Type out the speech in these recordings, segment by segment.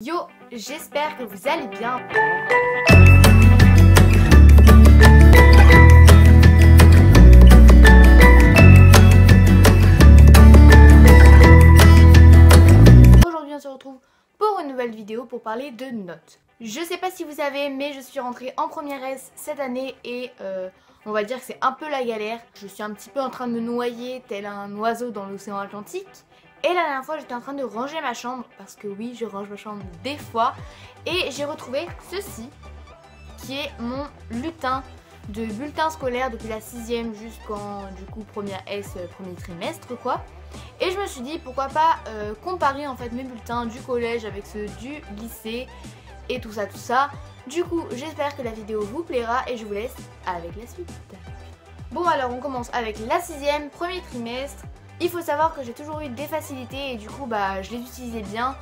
Yo, j'espère que vous allez bien. Aujourd'hui on se retrouve pour une nouvelle vidéo pour parler de notes. Je sais pas si vous savez, mais je suis rentrée en première S cette année et on va dire que c'est un peu la galère. Je suis un petit peu en train de me noyer tel un oiseau dans l'océan Atlantique. Et la dernière fois j'étais en train de ranger ma chambre, parce que oui, je range ma chambre des fois. Et j'ai retrouvé ceci, qui est mon lutin de bulletin scolaire depuis la 6ème jusqu'en du coup première S, premier trimestre quoi. Et je me suis dit pourquoi pas comparer en fait mes bulletins du collège avec ceux du lycée et tout ça. Du coup j'espère que la vidéo vous plaira et je vous laisse avec la suite. Bon alors on commence avec la 6ème, premier trimestre. Il faut savoir que j'ai toujours eu des facilités et du coup bah je les utilisais bien.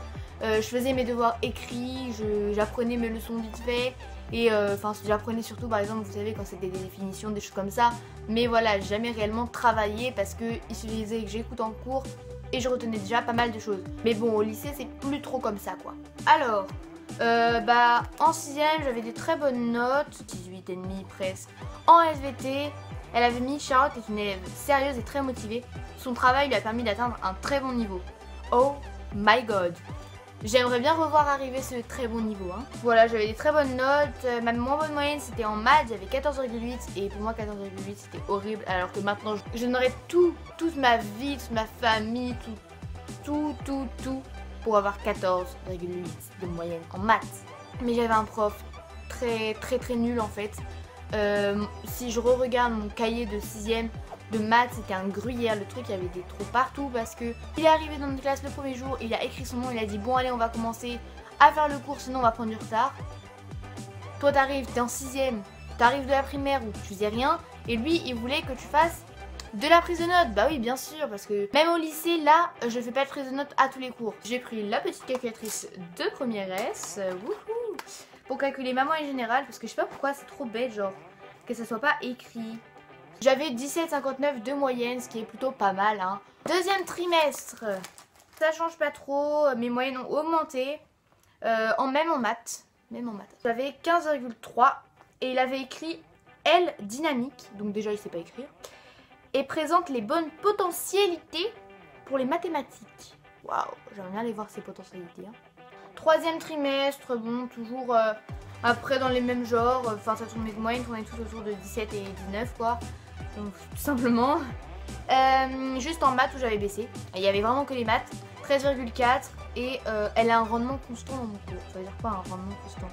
Je faisais mes devoirs écrits, j'apprenais mes leçons vite fait. Et enfin j'apprenais surtout par exemple vous savez quand c'était des définitions, des choses comme ça. Mais voilà, j'ai jamais réellement travaillé parce que il suffisait que j'écoute en cours et je retenais déjà pas mal de choses. Mais bon au lycée c'est plus trop comme ça quoi. Alors bah en 6ème j'avais des très bonnes notes, 18,5 presque. En SVT, elle avait mis Charlotte est une élève sérieuse et très motivée. Son travail lui a permis d'atteindre un très bon niveau. Oh my god. J'aimerais bien revoir arriver ce très bon niveau. Hein. Voilà, j'avais des très bonnes notes. Ma moins bonne moyenne c'était en maths, j'avais 14,8 et pour moi 14,8 c'était horrible. Alors que maintenant je donnerais toute ma vie, toute ma famille, tout pour avoir 14,8 de moyenne en maths. Mais j'avais un prof très nul en fait. Si je re-regarde mon cahier de 6ème de maths, c'était un gruyère, le truc, il y avait des trous partout parce que il est arrivé dans notre classe le premier jour, il a écrit son nom, il a dit bon allez on va commencer à faire le cours sinon on va prendre du retard. Toi t'arrives, t'es en 6ème, t'arrives de la primaire où tu faisais rien et lui il voulait que tu fasses de la prise de notes. Bah oui bien sûr parce que même au lycée là je fais pas de prise de notes à tous les cours. J'ai pris la petite calculatrice de première S, wouhou, pour calculer ma moyenne générale parce que je sais pas pourquoi c'est trop bête genre que ça soit pas écrit. J'avais 17,59 de moyenne, ce qui est plutôt pas mal. Hein. Deuxième trimestre, ça change pas trop, mes moyennes ont augmenté, même en maths. J'avais 15,3 et il avait écrit L dynamique, donc déjà il sait pas écrire, et présente les bonnes potentialités pour les mathématiques. Waouh, j'aimerais bien aller voir ses potentialités. Hein. Troisième trimestre, bon, toujours après dans les mêmes genres, enfin ça tournait de moyenne, on est tous autour de 17 et 19 quoi. Donc tout simplement. Juste en maths où j'avais baissé. Il y avait vraiment que les maths. 13,4 et elle a un rendement constant dans mon cours. Ça veut dire quoi un rendement constant?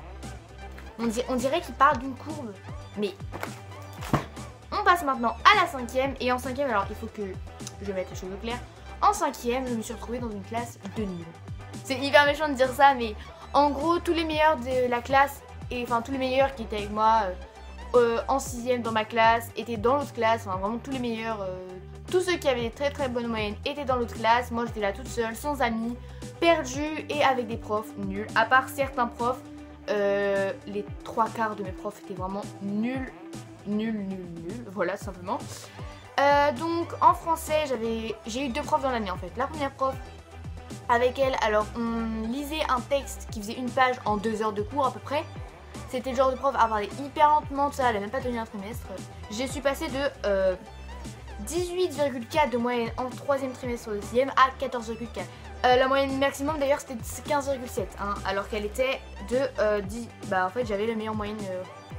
On dirait qu'il parle d'une courbe. Mais on passe maintenant à la 5ème. Et en 5ème, alors il faut que je mette les choses au clair. En 5ème, je me suis retrouvée dans une classe de nuls. C'est hyper méchant de dire ça, mais en gros, tous les meilleurs de la classe, et enfin tous les meilleurs qui étaient avec moi en 6ème dans ma classe, étaient dans l'autre classe, enfin vraiment tous les meilleurs, tous ceux qui avaient des très bonnes moyennes étaient dans l'autre classe. Moi j'étais là toute seule, sans amis, perdue et avec des profs nuls. À part certains profs, les 3/4 de mes profs étaient vraiment nuls, voilà tout simplement. Donc en français j'ai eu 2 profs dans l'année en fait. La première prof, avec elle, alors on lisait un texte qui faisait une page en 2 heures de cours à peu près. C'était le genre de prof à parler hyper lentement, ça, elle a même pas tenu un trimestre. Je suis passée de 18,4 de moyenne en 3ème trimestre au 2ème à 14,4. La moyenne maximum d'ailleurs c'était 15,7 hein, alors qu'elle était de 10. Bah en fait j'avais la meilleure moyenne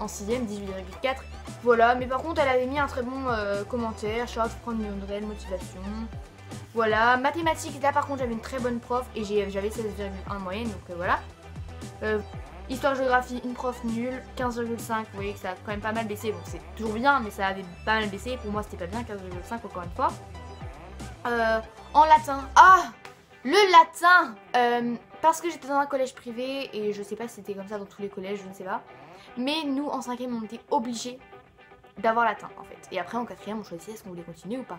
en 6ème, 18,4. Voilà, mais par contre elle avait mis un très bon commentaire, Charles prendre une réelle motivation. Voilà, mathématiques là par contre j'avais une très bonne prof et j'avais 16,1 de moyenne donc voilà. Histoire géographie, une prof nulle, 15,5, vous voyez que ça a quand même pas mal baissé, bon c'est toujours bien mais ça avait pas mal baissé, pour moi c'était pas bien, 15,5 encore une fois. En latin, le latin, parce que j'étais dans un collège privé et je sais pas si c'était comme ça dans tous les collèges, je ne sais pas. Mais nous en 5ème on était obligés d'avoir latin en fait, et après en 4ème on choisissait est-ce qu'on voulait continuer ou pas.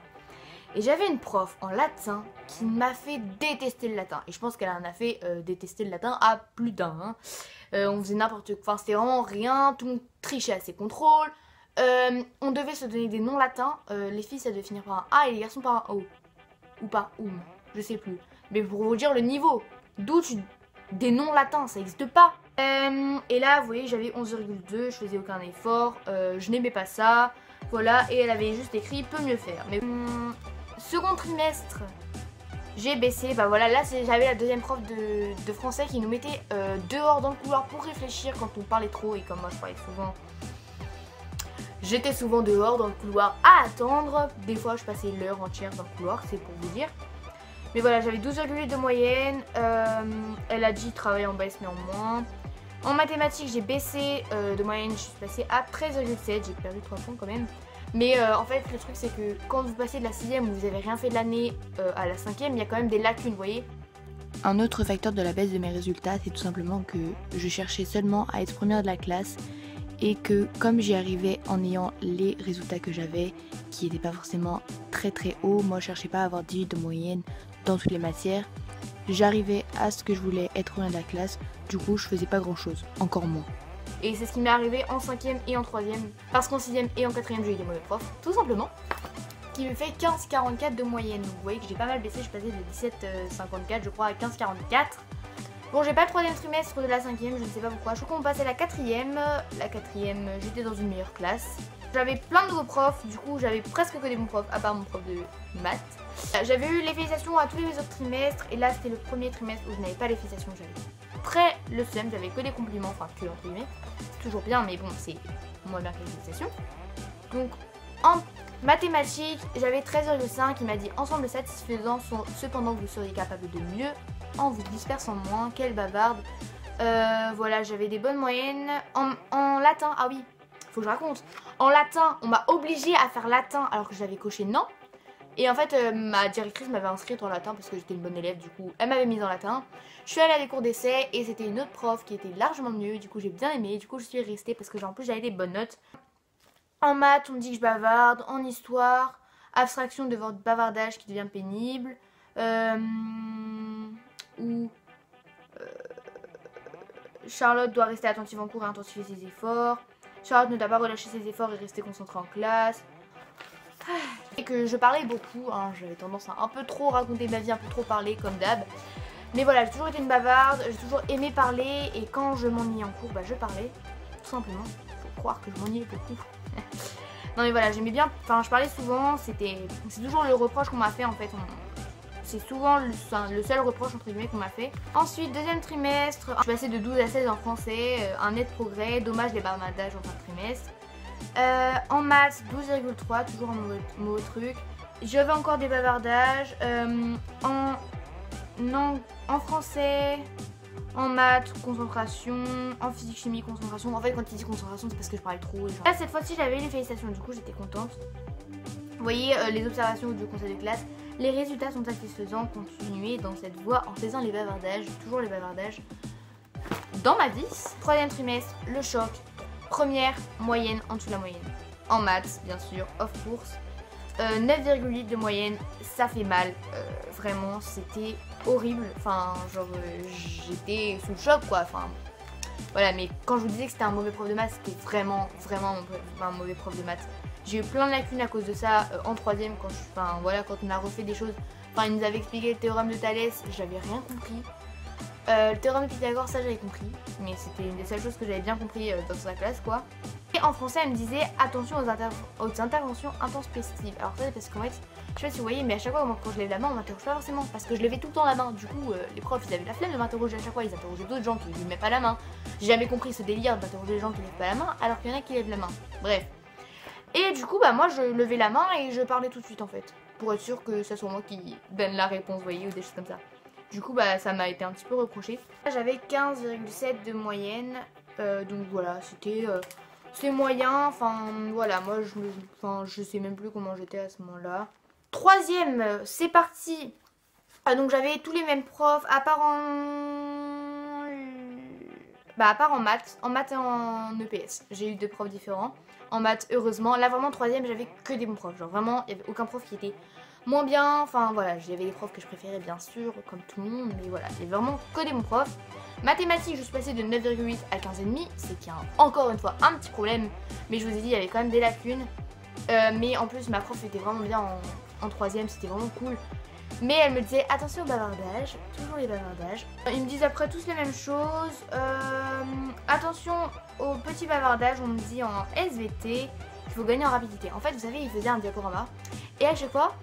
Et j'avais une prof en latin qui m'a fait détester le latin. Et je pense qu'elle en a fait détester le latin à plus d'un. Hein. On faisait n'importe quoi. Enfin, c'était vraiment rien. Tout le monde trichait à ses contrôles. On devait se donner des noms latins. Les filles, ça devait finir par un A et les garçons par un O. Ou par oum. Je sais plus. Mais pour vous dire le niveau. D'où tu des noms latins, ça n'existe pas. Et là, vous voyez, j'avais 11,2, je faisais aucun effort, je n'aimais pas ça. Voilà, et elle avait juste écrit peut mieux faire. Mais second trimestre, j'ai baissé. Bah voilà, là j'avais la deuxième prof de français qui nous mettait dehors dans le couloir pour réfléchir quand on parlait trop. Et comme moi je parlais souvent, j'étais souvent dehors dans le couloir à attendre. Des fois je passais l'heure entière dans le couloir, c'est pour vous dire. Mais voilà, j'avais 12,8 de moyenne. Elle a dit travailler en baisse néanmoins. En mathématiques, j'ai baissé de moyenne, je suis passée à 13,7. J'ai perdu 3 points quand même. Mais en fait, le truc, c'est que quand vous passez de la 6ème où vous avez rien fait de l'année à la 5ème, il y a quand même des lacunes, vous voyez. Un autre facteur de la baisse de mes résultats, c'est tout simplement que je cherchais seulement à être première de la classe et que comme j'y arrivais en ayant les résultats que j'avais, qui n'étaient pas forcément très hauts, moi je cherchais pas à avoir 18 de moyenne dans toutes les matières, j'arrivais à ce que je voulais être première de la classe, du coup je faisais pas grand chose, encore moins. Et c'est ce qui m'est arrivé en 5ème et en 3ème, parce qu'en 6ème et en 4ème j'ai eu des mauvais profs, tout simplement, qui me fait 15,44 de moyenne. Donc vous voyez que j'ai pas mal baissé, je passais de 17,54 je crois à 15,44. Bon, j'ai pas le 3ème trimestre de la 5ème, je ne sais pas pourquoi. Je crois qu'on passait la 4ème. La 4ème, j'étais dans une meilleure classe. J'avais plein de nouveaux profs, du coup j'avais presque que des bons profs, à part mon prof de maths. J'avais eu les félicitations à tous les autres trimestres, et là c'était le premier trimestre où je n'avais pas les félicitations, j'avais très le seum, j'avais que des compliments, enfin que entre guillemets. C'est toujours bien, mais bon, c'est moins bien que les félicitations. Donc en mathématiques, j'avais 13,5, il m'a dit ensemble satisfaisant, cependant vous seriez capable de mieux en vous dispersant moins. Quelle bavarde. Voilà, j'avais des bonnes moyennes. En latin, ah oui, faut que je raconte. En latin, on m'a obligée à faire latin alors que j'avais coché non. Et en fait, ma directrice m'avait inscrite en latin parce que j'étais une bonne élève, du coup, elle m'avait mise en latin. Je suis allée à des cours d'essai et c'était une autre prof qui était largement mieux, du coup j'ai bien aimé, du coup je suis restée parce que en plus j'avais des bonnes notes. En maths, on me dit que je bavarde, en histoire, abstraction de votre bavardage qui devient pénible, Charlotte doit rester attentive en cours et intensifier ses efforts. Charlotte ne doit pas relâcher ses efforts et rester concentrée en classe. Et que je parlais beaucoup, hein, j'avais tendance à un peu trop raconter ma vie, un peu trop parler comme d'hab. Mais voilà, j'ai toujours été une bavarde, j'ai toujours aimé parler et quand je m'ennuyais en cours, bah je parlais, tout simplement. Faut croire que je m'ennuyais beaucoup. Non mais voilà, j'aimais bien, enfin je parlais souvent, c'est toujours le reproche qu'on m'a fait en fait. C'est souvent le seul reproche entre guillemets qu'on m'a fait. Ensuite, deuxième trimestre, je suis passée de 12 à 16 en français, un net progrès, dommage les bavardages en fin de trimestre. En maths, 12,3, toujours un mauvais truc. J'avais encore des bavardages. En français, en maths, concentration. En physique, chimie, concentration. En fait, quand il dit concentration, c'est parce que je parlais trop. Genre. Là, cette fois-ci, j'avais eu les félicitations, du coup, j'étais contente. Vous voyez, les observations du conseil de classe. Les résultats sont satisfaisants. Continuez dans cette voie en faisant les bavardages. Toujours les bavardages. Dans ma vie, troisième trimestre, le choc. Première, moyenne, en dessous de la moyenne. En maths, bien sûr, off course. 9,8 de moyenne, ça fait mal. Vraiment, c'était horrible. Enfin, genre, j'étais sous le choc, quoi. Enfin, voilà, mais quand je vous disais que c'était un mauvais prof de maths, c'était vraiment un mauvais prof de maths. J'ai eu plein de lacunes à cause de ça en troisième, quand on a refait des choses. Enfin, il nous avait expliqué le théorème de Thalès, j'avais rien compris. Le théorème de Pythagore, ça j'avais compris, mais c'était une des seules choses que j'avais bien compris dans sa classe, quoi. Et en français, elle me disait attention aux interventions introspectives. Alors ça, c'est parce qu'en fait, je sais pas si vous voyez, mais à chaque fois quand je lève la main, on m'interroge pas forcément, parce que je levais tout le temps la main. Du coup, les profs, ils avaient la flemme de m'interroger à chaque fois, ils interrogeaient d'autres gens qui ne lèvent pas la main. J'ai jamais compris ce délire d'interroger les gens qui lèvent pas la main, alors qu'il y en a qui lèvent la main. Bref. Et du coup, bah moi, je levais la main et je parlais tout de suite, en fait, pour être sûr que ça soit moi qui donne la réponse, vous voyez, ou des choses comme ça. Du coup, bah, ça m'a été un petit peu reproché. J'avais 15,7 de moyenne. Donc voilà, c'est moyen. Enfin, voilà, moi, je sais même plus comment j'étais à ce moment-là. Troisième, c'est parti. Donc j'avais tous les mêmes profs, à part en maths. En maths et en EPS. J'ai eu deux profs différents. En maths, heureusement. Là, vraiment, troisième, j'avais que des bons profs. Genre, vraiment, il n'y avait aucun prof qui était moins bien, enfin voilà, j'avais des profs que je préférais bien sûr, comme tout le monde, mais voilà, il y avait vraiment que des bons profs. Mathématiques, je suis passée de 9,8 à 15,5, c'est qu'il y a encore une fois un petit problème, mais je vous ai dit, il y avait quand même des lacunes. Mais en plus, ma prof était vraiment bien en troisième, c'était vraiment cool. Mais elle me disait attention au bavardage, toujours les bavardages. Ils me disent après tous les mêmes choses. Attention au petit bavardage, on me dit en SVT qu'il faut gagner en rapidité. En fait, vous savez, ils faisaient un diaporama. Et à chaque fois,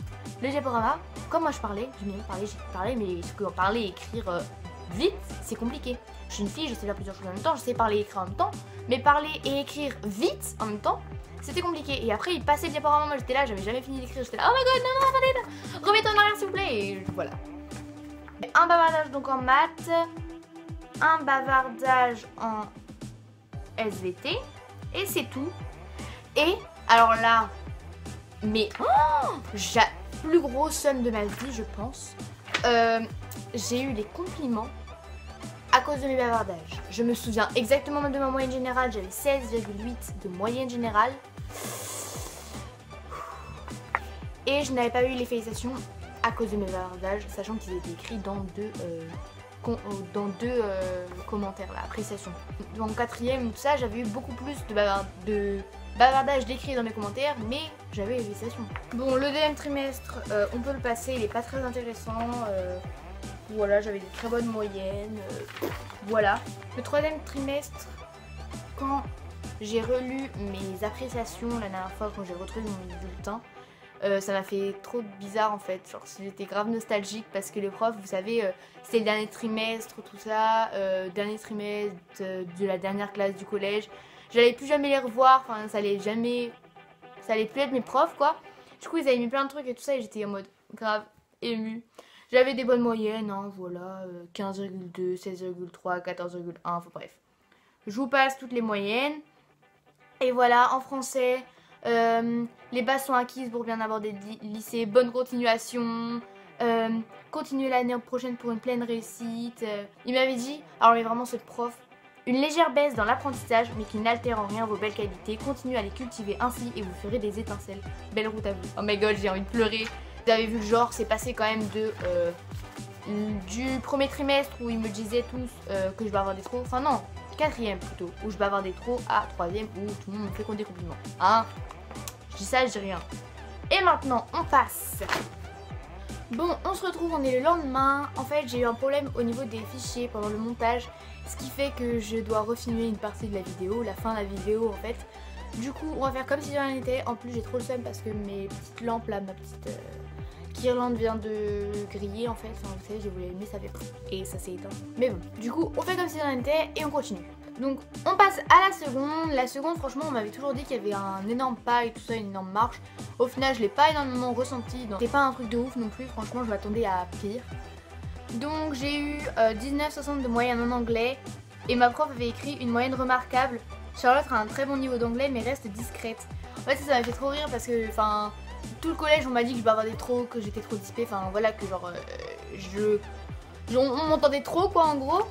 le diaporama, comme moi je parlais, mais ce que parler et écrire vite, c'est compliqué. Je suis une fille, je sais faire plusieurs choses en même temps, je sais parler et écrire en même temps. Mais parler et écrire vite en même temps, c'était compliqué. Et après, il passait le diaporama, moi j'étais là, j'avais jamais fini d'écrire. J'étais là, oh my god, non, attendez, remettez en arrière s'il vous plaît. Et voilà. Un bavardage donc en maths, un bavardage en SVT, et c'est tout. Et alors là, mais j'ai plus gros somme de ma vie, je pense. J'ai eu les compliments à cause de mes bavardages. Je me souviens exactement de ma moyenne générale, j'avais 16,8 de moyenne générale. Et je n'avais pas eu les félicitations à cause de mes bavardages, sachant qu'ils étaient écrits dans deux commentaires, là, appréciation. En quatrième, tout ça, j'avais eu beaucoup plus de bavardage décrit dans mes commentaires, mais j'avais les félicitations. Bon, le deuxième trimestre, on peut le passer, il est pas très intéressant. Voilà, j'avais des très bonnes moyennes. Voilà. Le troisième trimestre, quand j'ai relu mes appréciations la dernière fois, quand j'ai retrouvé mon bulletin, ça m'a fait trop bizarre en fait. Genre, j'étais grave nostalgique parce que les profs, vous savez, c'était le dernier trimestre, tout ça, dernier trimestre de la dernière classe du collège. J'allais plus jamais les revoir, enfin, ça allait plus être mes profs quoi. Du coup, ils avaient mis plein de trucs et tout ça, et j'étais en mode grave émue. J'avais des bonnes moyennes, hein, voilà, 15,2, 16,3, 14,1, enfin bref. Je vous passe toutes les moyennes. Et voilà, en français, les bases sont acquises pour bien aborder le lycée, bonne continuation, continuer l'année prochaine pour une pleine réussite. Il m'avait dit, alors mais vraiment ce prof, une légère baisse dans l'apprentissage, mais qui n'altère en rien vos belles qualités, continuez à les cultiver ainsi et vous ferez des étincelles. Belle route à vous. Oh my god, j'ai envie de pleurer. Vous avez vu le genre, c'est passé quand même du premier trimestre où ils me disaient tous que je bavardais trop, enfin non, quatrième plutôt, où je bavardais trop, à troisième où tout le monde me fait compter compliments. Hein, je dis ça, je dis rien. Et maintenant, on passe. Bon, on se retrouve, on est le lendemain. En fait, j'ai eu un problème au niveau des fichiers pendant le montage, ce qui fait que je dois refilmer une partie de la vidéo, la fin de la vidéo en fait. Du coup, on va faire comme si de rien n'était. En plus, j'ai trop le seum parce que mes petites lampes là, ma petite guirlande vient de griller en fait. Enfin, vous savez, j'ai voulu l'allumer, ça fait pff, et ça s'est éteint. Mais bon, du coup, on fait comme si de rien n'était et on continue. Donc, on passe à la seconde. La seconde, franchement, on m'avait toujours dit qu'il y avait un énorme pas et tout ça, une énorme marche. Au final, je l'ai pas énormément ressenti. Donc, c'est pas un truc de ouf non plus. Franchement, je m'attendais à pire. Donc, j'ai eu 19,60 de moyenne en anglais. Et ma prof avait écrit une moyenne remarquable. Charlotte a un très bon niveau d'anglais, mais reste discrète. En fait, ça m'a fait trop rire parce que, enfin, tout le collège, on m'a dit que je bavardais trop, que j'étais trop dissipée. Enfin, voilà, que genre, on m'entendait trop, quoi, en gros.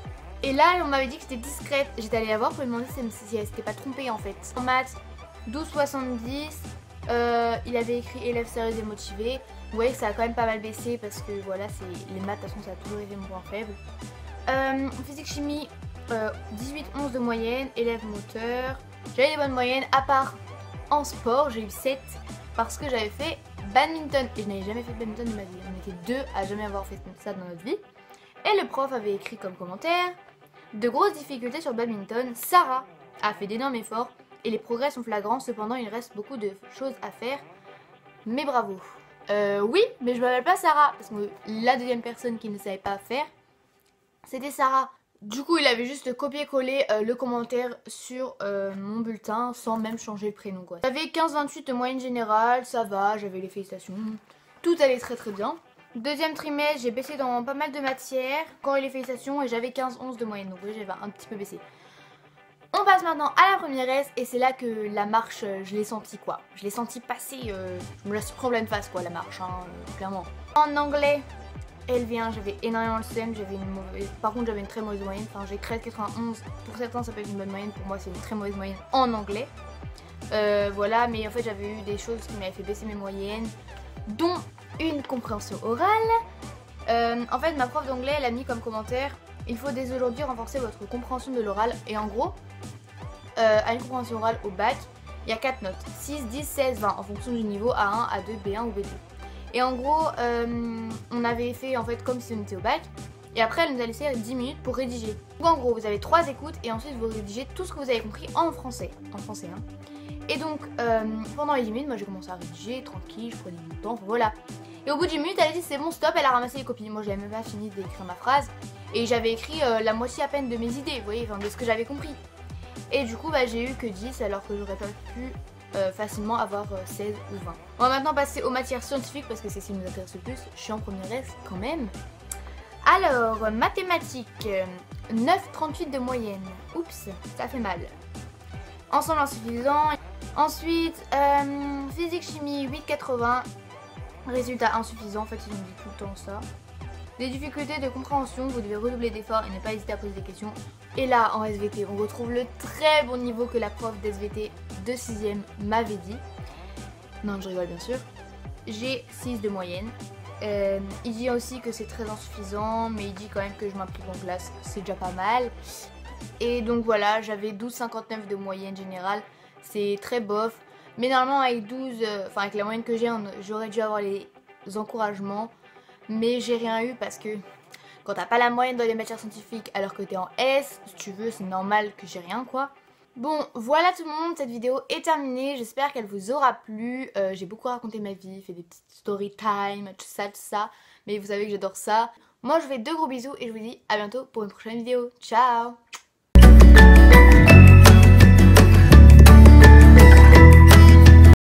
Et là, on m'avait dit que c'était discrète. J'étais allée la voir pour lui demander si elle s'était pas trompée en fait. En maths, 12,70. Il avait écrit élève sérieuse et motivée. Vous voyez que ça a quand même pas mal baissé parce que voilà, c'est les maths, de toute façon, ça a toujours été mon point faible. Physique chimie, 18,11 de moyenne, élève moteur. J'avais des bonnes moyennes, à part en sport, j'ai eu 7 parce que j'avais fait badminton. Et je n'avais jamais fait de badminton de ma vie. On était deux à jamais avoir fait ça dans notre vie. Et le prof avait écrit comme commentaire: de grosses difficultés sur le badminton, Sarah a fait d'énormes efforts et les progrès sont flagrants, cependant il reste beaucoup de choses à faire, mais bravo. Oui, mais je m'appelle pas Sarah, parce que la deuxième personne qui ne savait pas faire, c'était Sarah. Du coup, il avait juste copié-collé le commentaire sur mon bulletin sans même changer le prénom quoi. J'avais 15,28 de moyenne générale, ça va, j'avais les félicitations, tout allait très très bien. Deuxième trimestre, j'ai baissé dans pas mal de matières, encore eu les félicitations et j'avais 15,11 de moyenne, donc oui, j'avais un petit peu baissé. On passe maintenant à la première S et c'est là que la marche, je l'ai senti quoi. Je l'ai senti passer, je me la suis pris en pleine face quoi, la marche, hein, clairement. En anglais, LV1, j'avais énormément le seum, par contre j'avais une très mauvaise moyenne, enfin j'ai 13,91, pour certains ça peut être une bonne moyenne, pour moi c'est une très mauvaise moyenne en anglais. Voilà, mais en fait j'avais eu des choses qui m'avaient fait baisser mes moyennes, dont une compréhension orale. En fait ma prof d'anglais elle a mis comme commentaire: il faut dès aujourd'hui renforcer votre compréhension de l'oral. Et en gros, à une compréhension orale au bac, il y a 4 notes, 6, 10, 16, 20 en fonction du niveau A1, A2, B1 ou B2. Et en gros, on avait fait en fait comme si on était au bac. Et après, elle nous a laissé 10 minutes pour rédiger. Donc en gros, vous avez 3 écoutes et ensuite vous rédigez tout ce que vous avez compris en français. En français, hein. Et donc, pendant les 10 minutes, moi j'ai commencé à rédiger, tranquille, je prenais mon temps, enfin, voilà. Et au bout de 10 minutes, elle a dit c'est bon, stop, elle a ramassé les copies. Moi, j'avais même pas fini d'écrire ma phrase. Et j'avais écrit la moitié à peine de mes idées, vous voyez, enfin, de ce que j'avais compris. Et du coup, bah, j'ai eu que 10 alors que j'aurais pas pu facilement avoir 16 ou 20. On va maintenant passer aux matières scientifiques parce que c'est ce qui nous intéresse le plus. Je suis en première S quand même. Alors, mathématiques, 9,38 de moyenne. Oups, ça fait mal. Ensemble insuffisant. Ensuite, physique chimie 8,80. Résultat insuffisant, en fait ils ont dit tout le temps ça. Des difficultés de compréhension, vous devez redoubler d'efforts et ne pas hésiter à poser des questions. Et là, en SVT, on retrouve le très bon niveau que la prof d'SVT de 6ème m'avait dit. Non, je rigole bien sûr. J'ai 6 de moyenne. Il dit aussi que c'est très insuffisant, mais il dit quand même que je m'implique en classe, c'est déjà pas mal. Et donc voilà, j'avais 12,59 de moyenne générale, c'est très bof. Mais normalement avec 12, enfin avec la moyenne que j'ai, j'aurais dû avoir les encouragements. Mais j'ai rien eu parce que quand t'as pas la moyenne dans les matières scientifiques alors que t'es en S, si tu veux, c'est normal que j'ai rien quoi. Bon, voilà tout le monde, cette vidéo est terminée, j'espère qu'elle vous aura plu. J'ai beaucoup raconté ma vie, fait des petites story time, tout ça. Mais vous savez que j'adore ça. Moi je vous fais de gros bisous et je vous dis à bientôt pour une prochaine vidéo. Ciao!